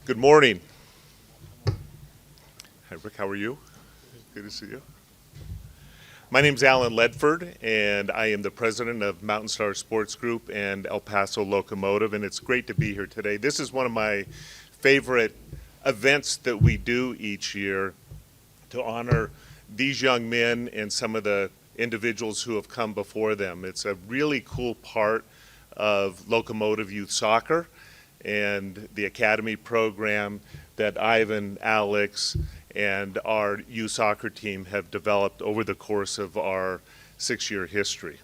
Good morning. Hi, Rick. How are you? Good to see you. My name is Alan Ledford, and I am the president of Mountain Star Sports Group and El Paso Locomotive, and it's great to be here today. This is one of my favorite events that we do each year to honor these young men and some of the individuals who have come before them. It's a really cool part of Locomotive Youth Soccer and the Academy program that Ivan, Alex, and our youth soccer team have developed over the course of our 6-year history.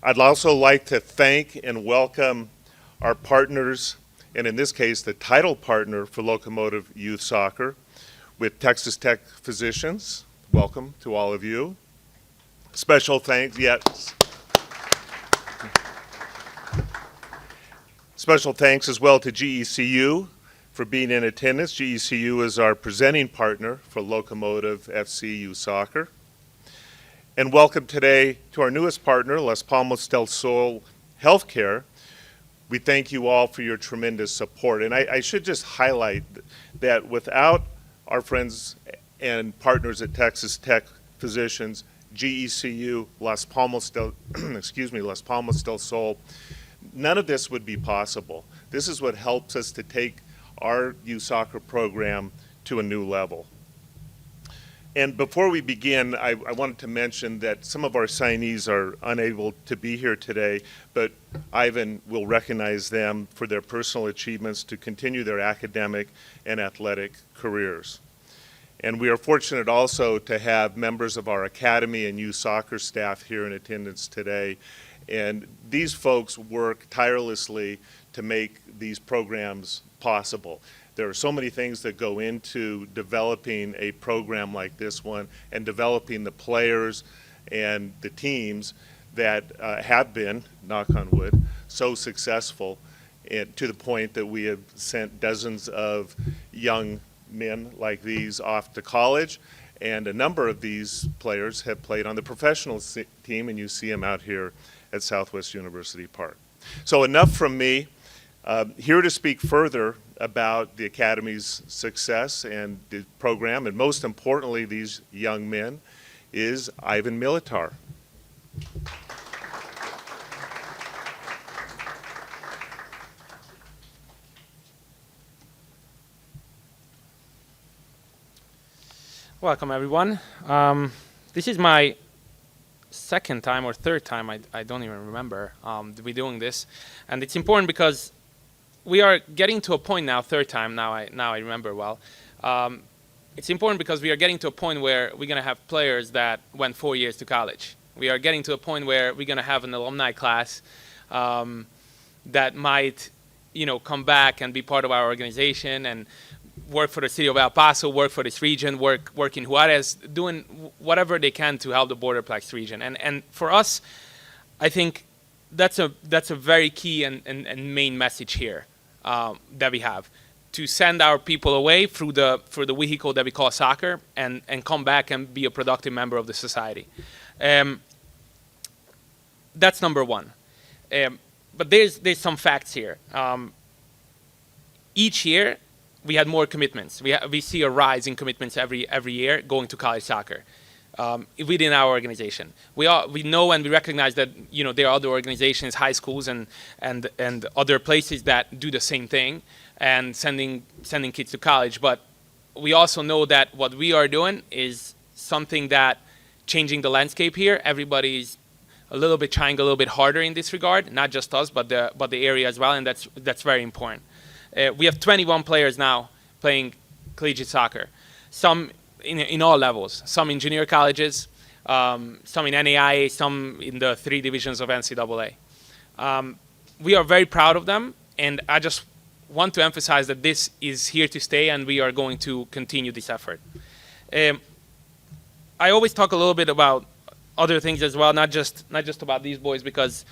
I'd also like to thank and welcome our partners, and in this case, the title partner for Locomotive Youth Soccer with Texas Tech Physicians. Welcome to all of you. Special thanks, yes. Special thanks as well to GECU for being in attendance. GECU is our presenting partner for Locomotive FC Youth Soccer. And welcome today to our newest partner, Las Palmas del Sol Healthcare. We thank you all for your tremendous support. And I should just highlight that without our friends and partners at Texas Tech Physicians, GECU, Las Palmas del Sol, none of this would be possible. This is what helps us to take our youth soccer program to a new level. And before we begin, I wanted to mention that some of our signees are unable to be here today, but Ivan will recognize them for their personal achievements to continue their academic and athletic careers. And we are fortunate also to have members of our academy and youth soccer staff here in attendance today. And these folks work tirelessly to make these programs possible. There are so many things that go into developing a program like this one and developing the players and the teams that have been, knock on wood, so successful, and to the point that we have sent dozens of young men like these off to college, and a number of these players have played on the professional team, and you see them out here at Southwest University Park. So enough from me. Here to speak further about the Academy's success and the program, and most importantly, these young men, is Ivan Militar. Welcome, everyone. This is my second time or third time, I don't even remember, to be doing this. And it's important because we are getting to a point now, third time, now I remember well. It's important because we are getting to a point where we're going to have players that went 4 years to college. We are getting to a point where we're going to have an alumni class that might, come back and be part of our organization and work for the city of El Paso, work for this region, work in Juarez, doing whatever they can to help the Borderplex region. And for us, I think that's a very key and main message here that we have, to send our people away through the vehicle that we call soccer and come back and be a productive member of the society. That's number one. But there's some facts here. Each year, we had more commitments. We see a rise in commitments every year going to college soccer within our organization. We know and we recognize that there are other organizations, high schools and other places that do the same thing and sending kids to college. But we also know that what we are doing is something that changing the landscape here. Everybody's a little bit trying a little bit harder in this regard, not just us, but the area as well, and that's very important. We have 21 players now playing collegiate soccer, some in all levels, some in junior colleges, some in NAIA, some in the 3 divisions of NCAA. We are very proud of them, and I just want to emphasize that this is here to stay, and we are going to continue this effort. I always talk a little bit about other things as well, not just about these boys, because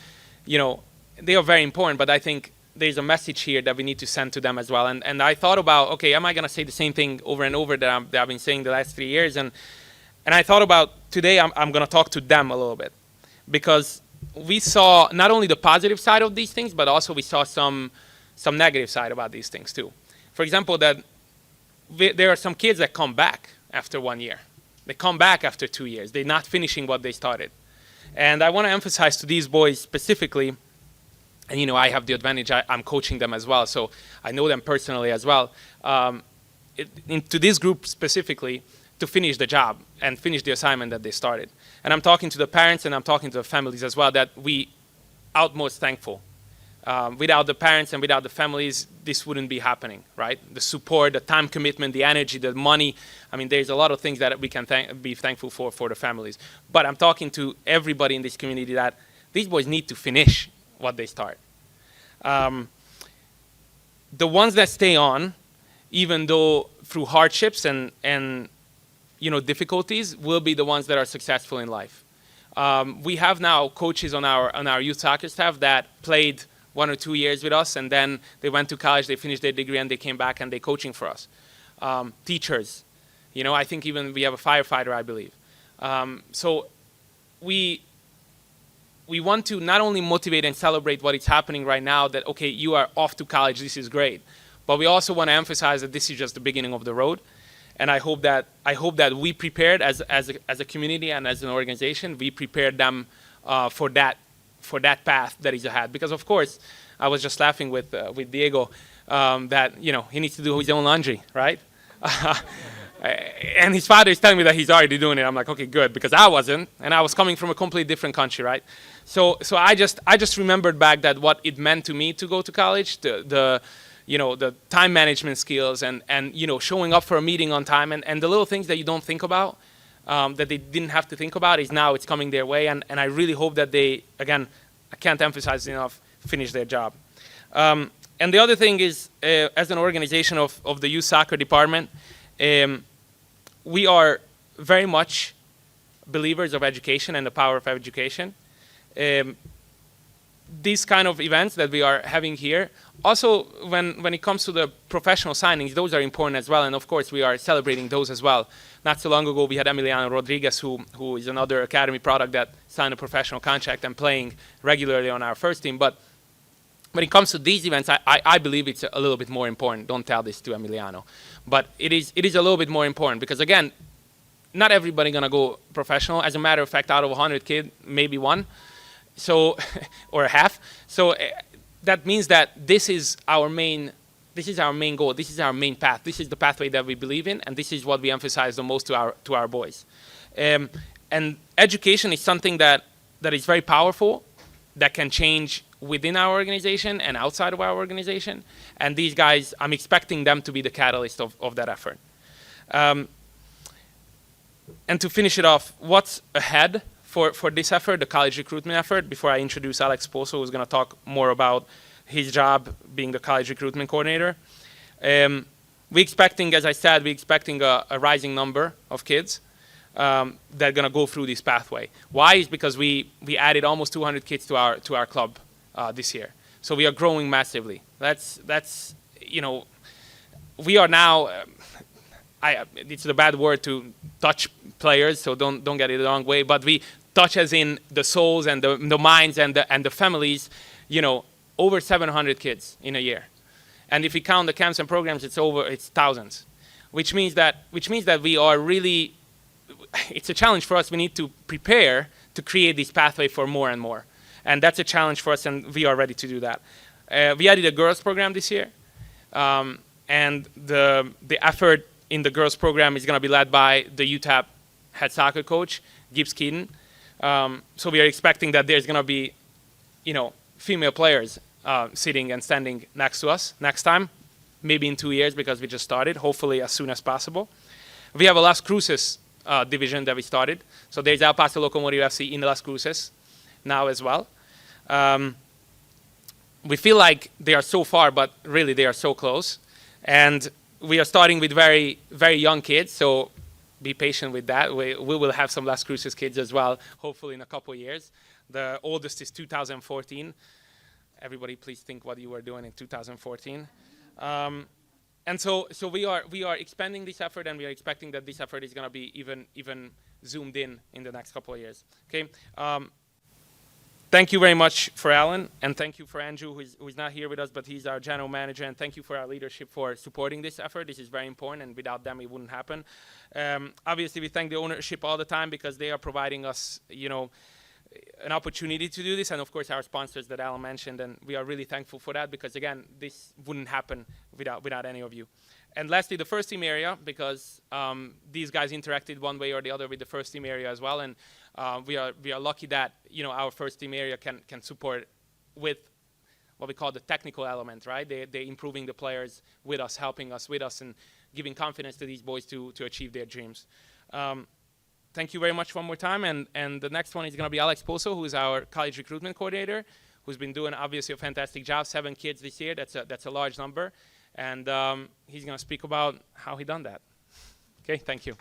they are very important, but I think there's a message here that we need to send to them as well. And I thought about, okay, am I going to say the same thing over and over that I've been saying the last 3 years? And I thought about today I'm going to talk to them a little bit, because we saw not only the positive side of these things, but also we saw some negative side about these things too. For example, that there are some kids that come back after 1 year. They come back after 2 years. They're not finishing what they started. And I want to emphasize to these boys specifically, and you know, I have the advantage, I'm coaching them as well, so I know them personally as well. To this group specifically, to finish the job and finish the assignment that they started. And I'm talking to the parents and I'm talking to the families as well, that we utmost thankful. Without the parents and without the families, this wouldn't be happening, right? The support, the time commitment, the energy, the money. I mean, there's a lot of things that we can be thankful for the families. But I'm talking to everybody in this community that these boys need to finish what they start. The ones that stay on, even though through hardships and you know, difficulties, will be the ones that are successful in life. We have now coaches on our youth soccer staff that played 1 or 2 years with us, and then they went to college, they finished their degree, and they came back and they're coaching for us. Teachers, you know, I think even we have a firefighter, I believe. So we want to not only motivate and celebrate what is happening right now, that, okay, you are off to college, this is great. But we also want to emphasize that this is just the beginning of the road. And I hope that we prepared as a community and as an organization, we prepared them for that path that is ahead. Because of course, I was just laughing with Diego that, you know, he needs to do his own laundry, right? And his father is telling me that he's already doing it. I'm like, okay, good, because I wasn't, and I was coming from a completely different country, right? So I just remembered back that what it meant to me to go to college, you know, the time management skills and you know, showing up for a meeting on time and the little things that you don't think about, that they didn't have to think about, is now it's coming their way. And I really hope that they, again, I can't emphasize enough, finish their job. And the other thing is, as an organization of the youth soccer department, we are very much believers of education and the power of education. These kind of events that we are having here, also when it comes to the professional signings, those are important as well, and of course we are celebrating those as well. Not so long ago we had Emiliano Rodriguez, who is another academy product that signed a professional contract and playing regularly on our first team. But when it comes to these events, I believe it's a little bit more important. Don't tell this to Emiliano. But it is a little bit more important because, again, not everybody going to go professional. As a matter of fact, out of 100 kids, maybe one. So, or a half. So that means that this is our main goal. This is our main path. This is the pathway that we believe in, and this is what we emphasize the most to our boys. And education is something that is very powerful, that can change within our organization and outside of our organization. And these guys, I'm expecting them to be the catalyst of that effort. And to finish it off, what's ahead for this effort, the college recruitment effort, before I introduce Alex Poso, who's going to talk more about his job being the college recruitment coordinator. We're expecting, as I said, a rising number of kids that are going to go through this pathway. Why? Is because we added almost 200 kids to our club this year. So we are growing massively. That's you know, we are now, it's a bad word to touch players, so don't get it the wrong way, but we touch as in the souls and the minds and the families, you know, over 700 kids in a year. And if we count the camps and programs, it's thousands, which means that we are really, it's a challenge for us. We need to prepare to create this pathway for more and more. And that's a challenge for us, and we are ready to do that. We added a girls program this year, and the effort in the girls program is going to be led by the UTAP head soccer coach, Gibbs Keaton. So we are expecting that there's going to be, you know, female players sitting and standing next to us next time, maybe in 2 years because we just started, hopefully as soon as possible. We have a Las Cruces division that we started. So there's El Paso Locomotive FC in Las Cruces now as well. We feel like they are so far, but really they are so close. And we are starting with very, very young kids, so be patient with that. We will have some Las Cruces kids as well, hopefully in a couple of years. The oldest is 2014. Everybody please think what you were doing in 2014. And so we are expanding this effort, and we are expecting that this effort is going to be even zoomed in the next couple of years. Okay. thank you very much for Alan, and thank you for Andrew, who's not here with us, but he's our general manager, and thank you for our leadership for supporting this effort. This is very important, and without them, it wouldn't happen. Obviously, we thank the ownership all the time because they are providing us, an opportunity to do this, and of course our sponsors that Alan mentioned, and we are really thankful for that because again, this wouldn't happen without any of you. And lastly, the first team area, because these guys interacted one way or the other with the first team area as well, and we are lucky that our first team area can support with what we call the technical element, right? They improving the players with us, helping us with us, and giving confidence to these boys to achieve their dreams. Thank you very much one more time, and the next one is going to be Alex Poso, who is our college recruitment coordinator, who's been doing obviously a fantastic job. 7 kids this year, that's a large number, and he's going to speak about how he done that. Okay, thank you.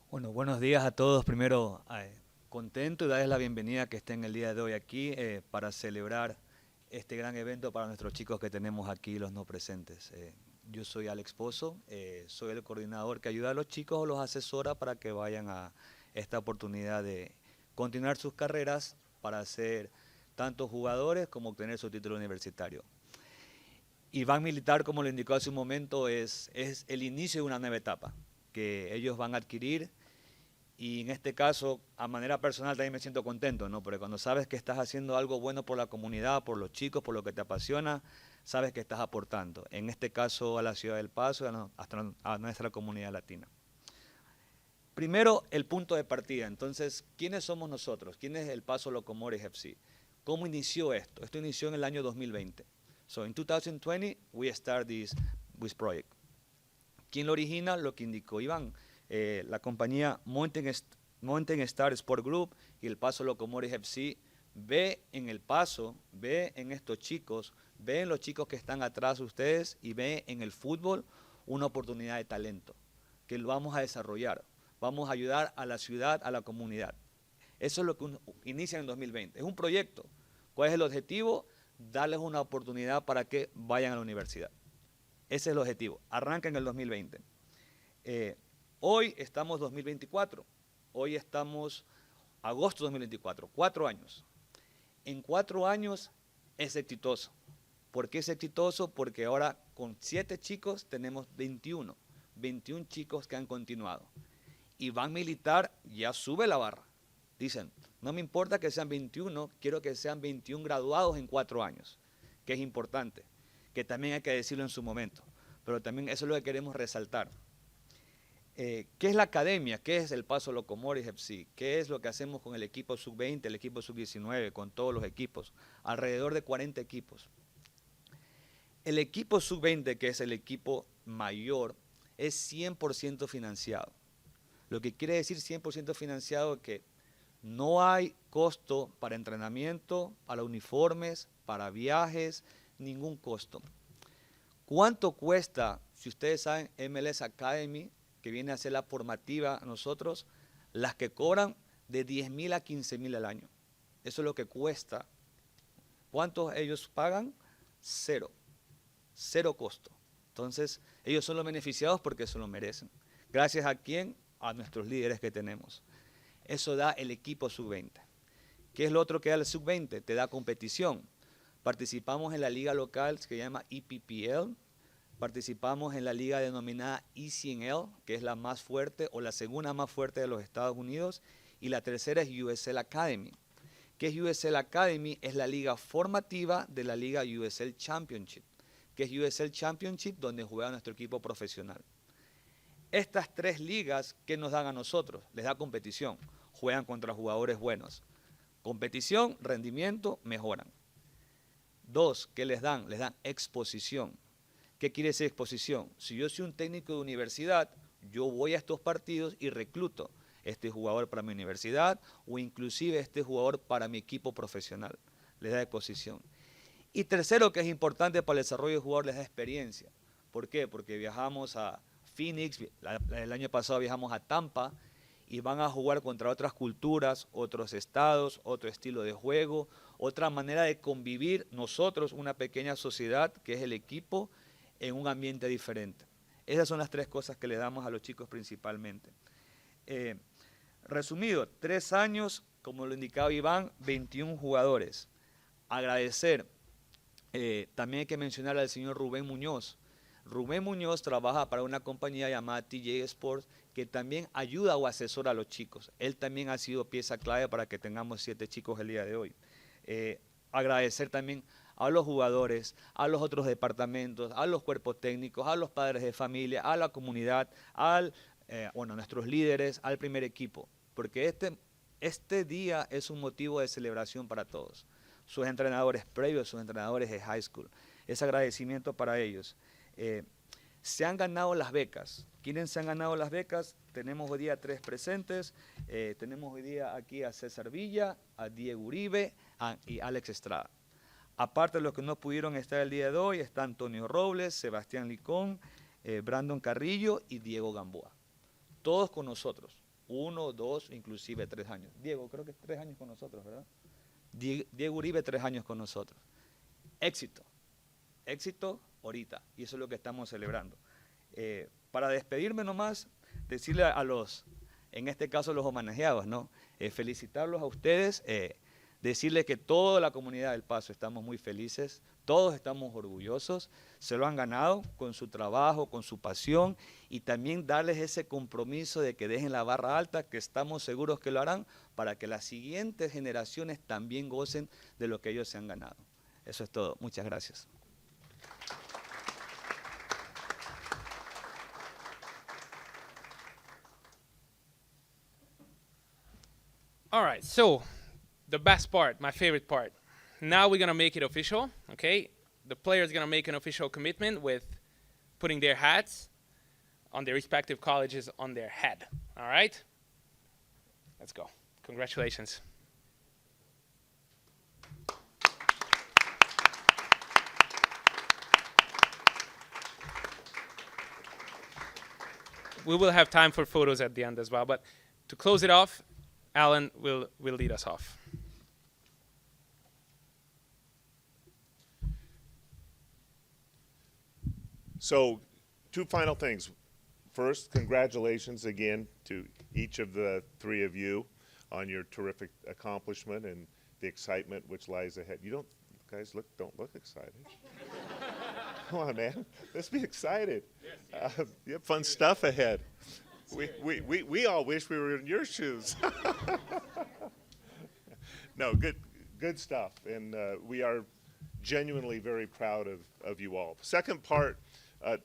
Bueno, buenos días a todos. Primero, contento de darles la bienvenida que estén el día de hoy aquí para celebrar este gran evento para nuestros chicos que tenemos aquí, los no presentes. Yo soy Alex Pozo, soy el coordinador que ayuda a los chicos o los asesora para que vayan a esta oportunidad de continuar sus carreras para ser tanto jugadores como obtener su título universitario. Iván Militar, como lo indicó hace un momento, es el inicio de una nueva etapa que ellos van a adquirir. Y en este caso, a manera personal también me siento contento, ¿no? Porque cuando sabes que estás haciendo algo bueno por la comunidad, por los chicos, por lo que te apasiona, sabes que estás aportando. En este caso a la ciudad del Paso, a nuestra comunidad latina. Primero, el punto de partida. Entonces, ¿quiénes somos nosotros? ¿Quién es el Paso Locomotive FC? ¿Cómo inició esto? Esto inició en el año 2020. So, in 2020, we start this project. ¿Quién lo origina? Lo que indicó Iván. La compañía Mountain Star Sport Group y el Paso Locomotive FC ve en el Paso, ve en estos chicos, ve en los chicos que están atrás de ustedes y ve en el fútbol una oportunidad de talento que lo vamos a desarrollar. Vamos a ayudar a la ciudad, a la comunidad. Eso es lo que inicia en 2020. Es un proyecto. ¿Cuál es el objetivo? Darles una oportunidad para que vayan a la universidad. Ese es el objetivo. Arranca en el 2020. Hoy estamos en 2024. Hoy estamos agosto de 2024. 4 años. En 4 años es exitoso. ¿Por qué es exitoso? Porque ahora con 7 chicos tenemos 21 chicos que han continuado. Iván Militar ya sube la barra. Dicen, no me importa que sean 21, quiero que sean 21 graduados en 4 años, que es importante, que también hay que decirlo en su momento, pero también eso es lo que queremos resaltar. ¿Qué es la academia? ¿Qué es el Paso Locomotive FC? ¿Qué es lo que hacemos con el equipo sub-20, el equipo sub-19, con todos los equipos? Alrededor de 40 equipos. El equipo sub-20, que es el equipo mayor, es 100% financiado. Lo que quiere decir 100% financiado es que no hay costo para entrenamiento, para uniformes, para viajes, ningún costo. ¿Cuánto cuesta, si ustedes saben, MLS Academy, que viene a ser la formativa a nosotros, las que cobran de 10.000 a 15.000 al año? Eso es lo que cuesta. ¿Cuántos ellos pagan? 0 costo. Entonces, ellos son los beneficiados porque se lo merecen. ¿Gracias a quién? A nuestros líderes que tenemos. Eso da el equipo sub-20. ¿Qué es lo otro que da el sub-20? Te da competición. Participamos en la liga local que se llama EPPL. Participamos en la liga denominada ECNL, que es la más fuerte o la segunda más fuerte de los Estados Unidos. Y la tercera es USL Academy. ¿Qué es USL Academy? Es la liga formativa de la liga USL Championship. Que es USL Championship donde juega nuestro equipo profesional. Estas 3 ligas, ¿qué nos dan a nosotros? Les da competición, juegan contra jugadores buenos. Competición, rendimiento, mejoran. 2, ¿qué les dan? Les dan exposición. ¿Qué quiere decir exposición? Si yo soy un técnico de universidad, yo voy a estos partidos y recluto este jugador para mi universidad o inclusive este jugador para mi equipo profesional. Les da exposición. Y tercero, que es importante para el desarrollo del jugador, les da experiencia. ¿Por qué? Porque viajamos a Phoenix, el año pasado viajamos a Tampa y van a jugar contra otras culturas, otros estados, otro estilo de juego, otra manera de convivir nosotros, una pequeña sociedad que es el equipo, en un ambiente diferente. Esas son las 3 cosas que le damos a los chicos principalmente. Resumido, 3 años, como lo indicaba Iván, 21 jugadores. Agradecer, también hay que mencionar al señor Rubén Muñoz. Rubén Muñoz trabaja para una compañía llamada TJ Sports que también ayuda o asesora a los chicos. Él también ha sido pieza clave para que tengamos 7 chicos el día de hoy. Agradecer también a los jugadores, a los otros departamentos, a los cuerpos técnicos, a los padres de familia, a la comunidad, a nuestros líderes, al primer equipo, porque este día es un motivo de celebración para todos. Sus entrenadores previos, sus entrenadores de high school. Es agradecimiento para ellos. Se han ganado las becas. ¿Quiénes se han ganado las becas? Tenemos hoy día 3 presentes. Tenemos hoy día aquí a César Villa, a Diego Uribe y Alex Estrada. Aparte de los que no pudieron estar el día de hoy, está Antonio Robles, Sebastián Licón, Brandon Carrillo y Diego Gamboa. Todos con nosotros. 1, 2, inclusive 3 años. Diego, creo que 3 años con nosotros, ¿verdad? Diego Uribe, 3 años con nosotros. Éxito. Éxito ahorita. Y eso es lo que estamos celebrando. Para despedirme nomás, decirle a los, en este caso los homenajeados, ¿no? Felicitarlos a ustedes, decirles que toda la comunidad del Paso estamos muy felices, todos estamos orgullosos, se lo han ganado con su trabajo, con su pasión, y también darles ese compromiso de que dejen la barra alta, que estamos seguros que lo harán, para que las siguientes generaciones también gocen de lo que ellos se han ganado. Eso es todo. Muchas gracias. All right, so the best part, my favorite part. Now we're going to make it official, okay? The players are going to make an official commitment with putting their hats on their respective colleges on their head, all right? Let's go. Congratulations. We will have time for photos at the end as well, but to close it off, Alan will lead us off. So, 2 final things. First, congratulations again to each of the 3 of you on your terrific accomplishment and the excitement which lies ahead. You don't look excited. Come on, man. Let's be excited. You have fun stuff ahead. We all wish we were in your shoes. No, good stuff, and we are genuinely very proud of you all. Second part,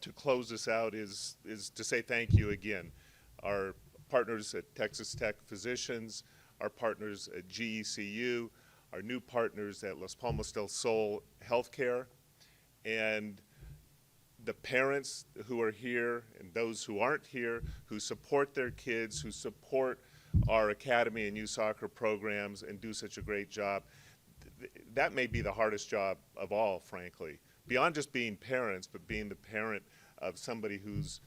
to close this out, is to say thank you again. Our partners at Texas Tech Physicians, our partners at GECU, our new partners at Las Palmas del Sol Healthcare, and the parents who are here and those who aren't here, who support their kids, who support our academy and youth soccer programs and do such a great job. That may be the hardest job of all, frankly. Beyond just being parents, but being the parent of somebody who's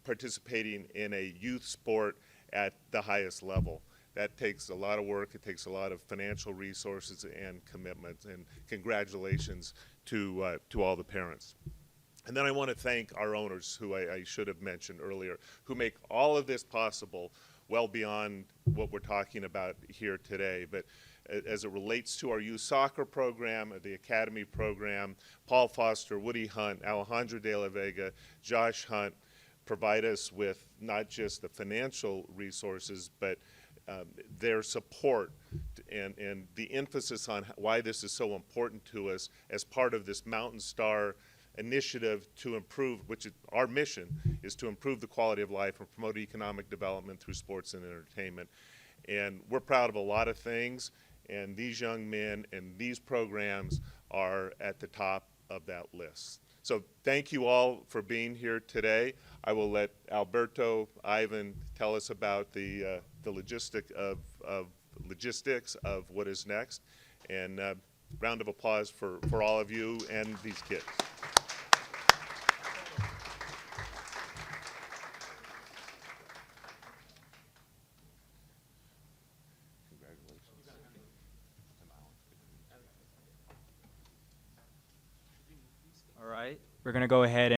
participating in a youth sport at the highest level. That takes a lot of work. It takes a lot of financial resources and commitment. And congratulations to all the parents. And then I want to thank our owners, who I should have mentioned earlier, who make all of this possible, well beyond what we're talking about here today. But as it relates to our youth soccer program, the academy program, Paul Foster, Woody Hunt, Alejandro de la Vega, Josh Hunt provide us with not just the financial resources, but their support and the emphasis on why this is so important to us as part of this Mountain Star initiative to improve, which is our mission, is to improve the quality of life and promote economic development through sports and entertainment. And we're proud of a lot of things, and these young men and these programs are at the top of that list. So thank you all for being here today. I will let Alberto, Ivan tell us about the logistics of what is next. And round of applause for all of you and these kids. we're going to go ahead